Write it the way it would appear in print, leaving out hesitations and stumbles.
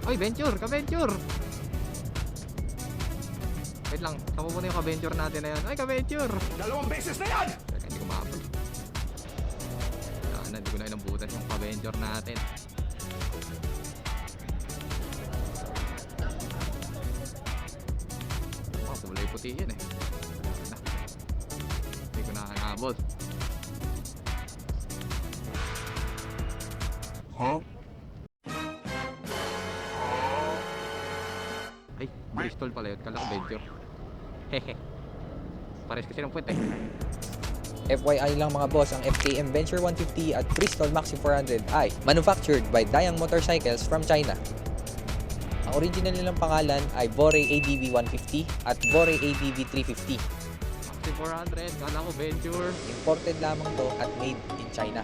Oy, Venture! Ka-Venture! Wait lang, tama muna yung ka-Venture natin na yan. Ay, ka-Venture! 2 beses na yan! Teka, hindi ko maabot. Yan, hindi ko na inambutan yung ka-Venture natin. Oh, kulay puti yan eh. Wala na. Hindi ko na inabot. Huh? Ay, Bristol pala yun. Kala ko Venture. Hehe. Pares kasi ng puwet eh. FYI lang mga boss, ang FKM Venture 150 at Bristol Maxi 400 ay manufactured by Dayang Motorcycles from China. Ang original nilang pangalan ay Bore ADV 150 at Bore ADV 350. Maxi 400, kala ko Venture. Imported lamang to at made in China.